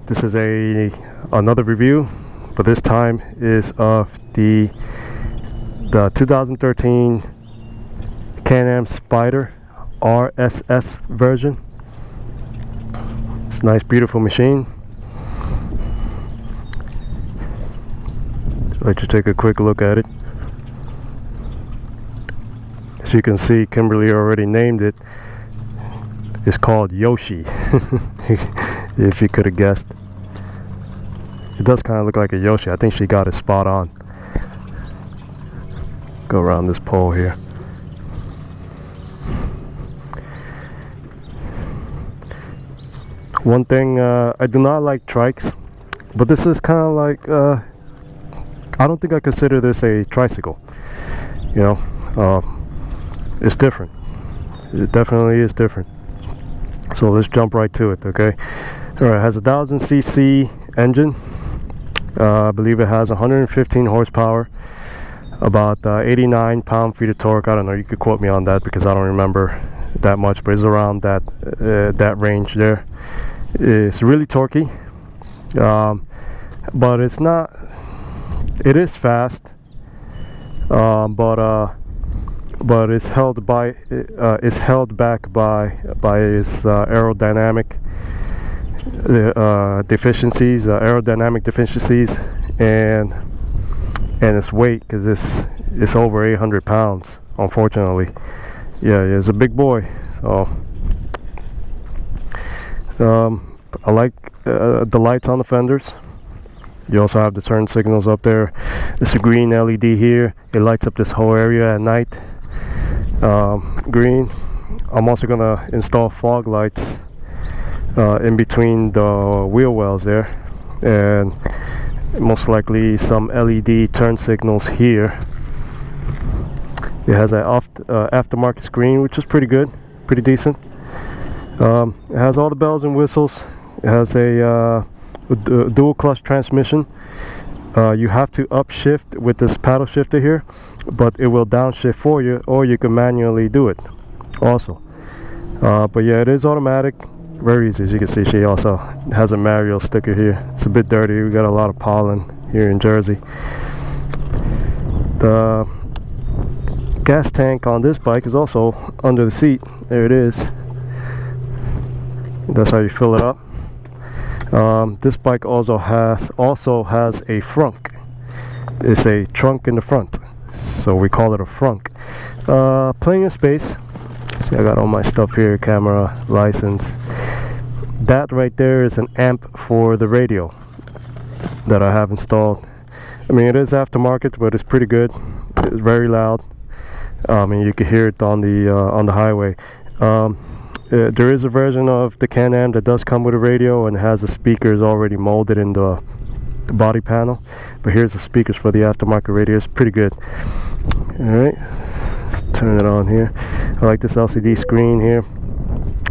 This is another review, but this time is of the 2013 Can-Am Spyder RSS version. It's a nice, beautiful machine. I'll let you take a quick look at it. As you can see, Kimberly already named it. It's called Yoshi. If you could have guessed. It does kind of look like a Yoshi. I think she got it spot on. Go around this pole here. One thing, I do not like trikes, but this is kind of like, I don't think I consider this a tricycle. You know, it's different. It definitely is different. So let's jump right to it, okay? Alright, it has a 1000cc engine. I believe it has 115 horsepower, about 89 pound-feet of torque. I don't know, you could quote me on that because I don't remember that much, but it's around that range there. It's really torquey, but it's not, it is fast, but it's held back by its aerodynamic deficiencies, and its weight, because it's over 800 pounds, unfortunately. Yeah, it's a big boy. So I like the lights on the fenders. You also have the turn signals up there. It's a green LED here. It lights up this whole area at night. Green. I'm also gonna install fog lights in between the wheel wells there, and most likely some LED turn signals here. It has an aftermarket screen, which is pretty good, pretty decent. It has all the bells and whistles. It has a dual clutch transmission. You have to upshift with this paddle shifter here, but it will downshift for you, or you can manually do it also. But yeah, it is automatic, very easy. As you can see, she also has a Mario sticker here. It's a bit dirty. We got a lot of pollen here in Jersey. The gas tank on this bike is also under the seat. There it is. That's how you fill it up. This bike also has a frunk. It's a trunk in the front, so we call it a frunk. Plenty of space. See, I got all my stuff here, camera, license. That right there is an amp for the radio that I have installed. I mean, it is aftermarket, but it's pretty good. It's very loud. I mean, you can hear it on the highway. There is a version of the Can-Am that does come with a radio and has the speakers already molded in the body panel, but here's the speakers for the aftermarket radio. It's pretty good. Alright, turn it on here. I like this LCD screen here.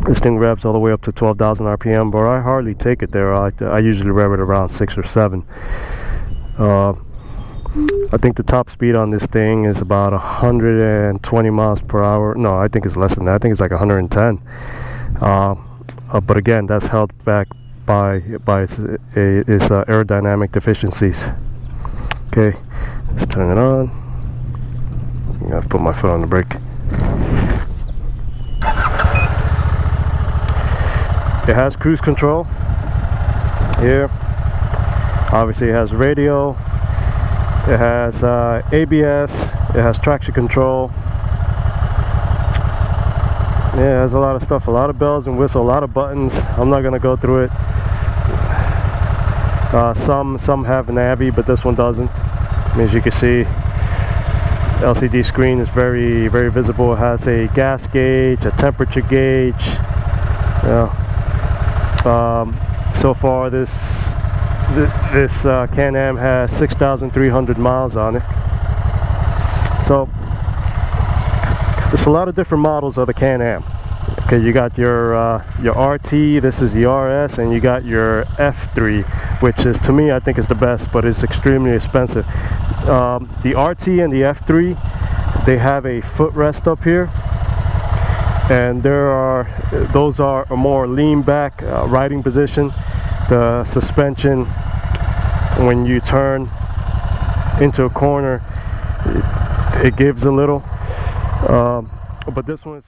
This thing revs all the way up to 12,000 RPM, but I hardly take it there. I usually rev it around 6 or 7. I think the top speed on this thing is about 120 miles per hour. No, I think it's less than that. I think it's like 110. But again, that's held back by its aerodynamic deficiencies. Okay, let's turn it on. I'm gonna put my foot on the brake. It has cruise control here. Obviously, it has radio. It has ABS. It has traction control. Yeah, it has a lot of stuff, a lot of bells and whistles, a lot of buttons. I'm not gonna go through it. Some have navy, but this one doesn't. I mean, as you can see, LCD screen is very, very visible. It has a gas gauge, a temperature gauge. Yeah. So far, this Can-Am has 6,300 miles on it. So there's a lot of different models of the Can-Am. Okay, you got your RT, this is the RS, and you got your F3, which is, to me, I think is the best, but it's extremely expensive. The RT and the F3, they have a footrest up here, and those are a more lean back riding position. the suspension, when you turn into a corner, it gives a little, but this one is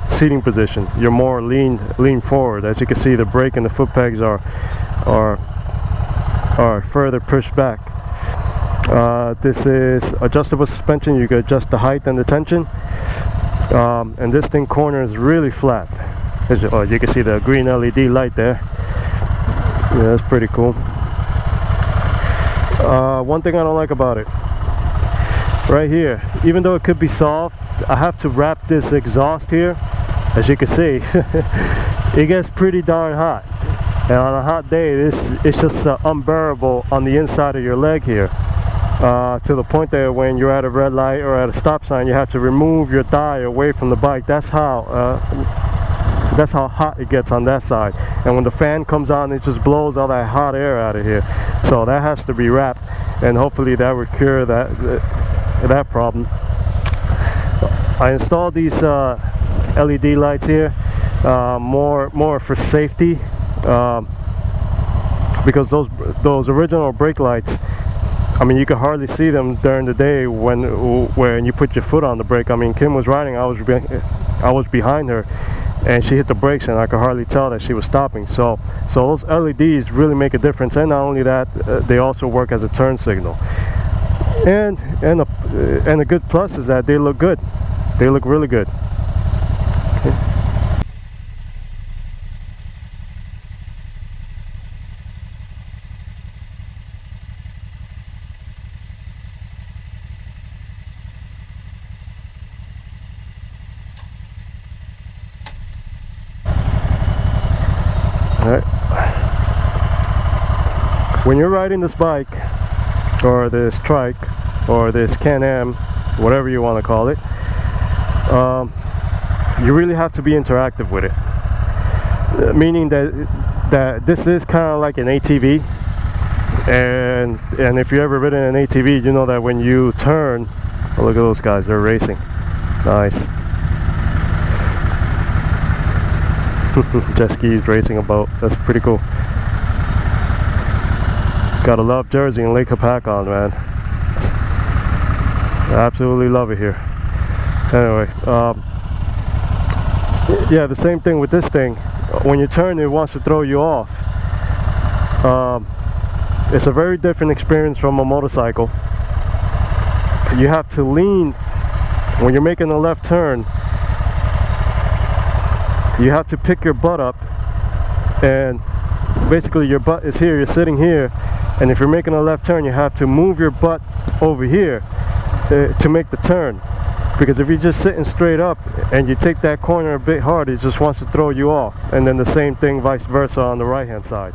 seating position. You're more lean forward. As you can see, the brake and the foot pegs are further pushed back. This is adjustable suspension. You can adjust the height and the tension, and this thing corners really flat. You can see the green LED light there. Yeah, that's pretty cool. One thing I don't like about it, right here, even though it could be soft, I have to wrap this exhaust here. As you can see, it gets pretty darn hot, and on a hot day it's just unbearable on the inside of your leg here, to the point that when you're at a red light or at a stop sign, you have to remove your thigh away from the bike. That's how hot it gets on that side, and when the fan comes on, it just blows all that hot air out of here. So that has to be wrapped, and hopefully that will cure that problem. I installed these LED lights here, more for safety, because those original brake lights, I mean, you could hardly see them during the day when you put your foot on the brake. I mean, Kim was riding, I was behind her, and she hit the brakes, and I could hardly tell that she was stopping. So those LEDs really make a difference, and not only that, they also work as a turn signal. And a good plus is that they look good. They look really good. Okay. All right. When you're riding this bike, or this trike, or this Can-Am, whatever you want to call it, you really have to be interactive with it, meaning that this is kind of like an ATV, and if you've ever ridden an ATV, you know that when you turn, oh, look at those guys, they're racing. Nice. Jet skis racing a boat. That's pretty cool. Gotta love Jersey and Lake Hopatcong, man. I absolutely love it here. Anyway, yeah, the same thing with this thing. When you turn, it wants to throw you off. It's a very different experience from a motorcycle. You have to lean when you're making a left turn. You have to pick your butt up, and basically your butt is here, you're sitting here, and if you're making a left turn, you have to move your butt over here to make the turn, because if you're just sitting straight up and you take that corner a bit hard, it just wants to throw you off. And then the same thing vice versa on the right hand side.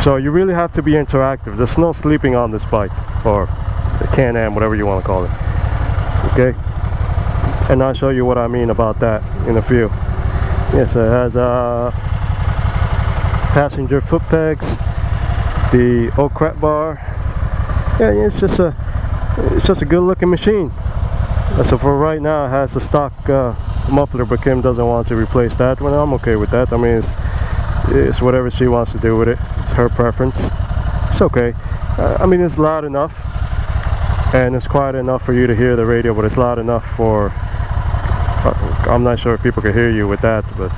So you really have to be interactive. There's no sleeping on this bike, or the Can-Am, whatever you want to call it. Okay? And I'll show you what I mean about that in a few. Yes, it has passenger foot pegs, the oak crap bar. Yeah, it's just a good looking machine. So for right now, it has the stock muffler, but Kim doesn't want to replace that. Well, I'm okay with that. I mean, it's whatever she wants to do with it. It's her preference. It's okay. I mean, it's loud enough, and it's quiet enough for you to hear the radio, but it's loud enough for, I'm not sure if people can hear you with that, but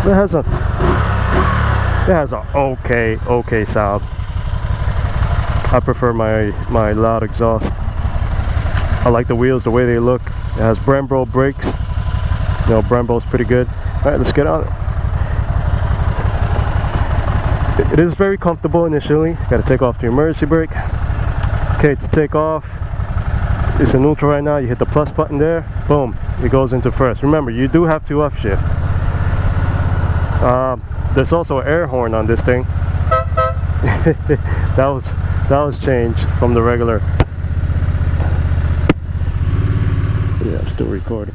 it has a okay sound. I prefer my loud exhaust. I like the wheels, the way they look. It has Brembo brakes. You know, Brembo's pretty good. All right, let's get on it. It is very comfortable initially. Got to take off the emergency brake. Okay, to take off, it's in neutral right now. You hit the plus button there. Boom. it goes into first. Remember, you do have to upshift. There's also an air horn on this thing. that was changed from the regular. Yeah, I'm still recording.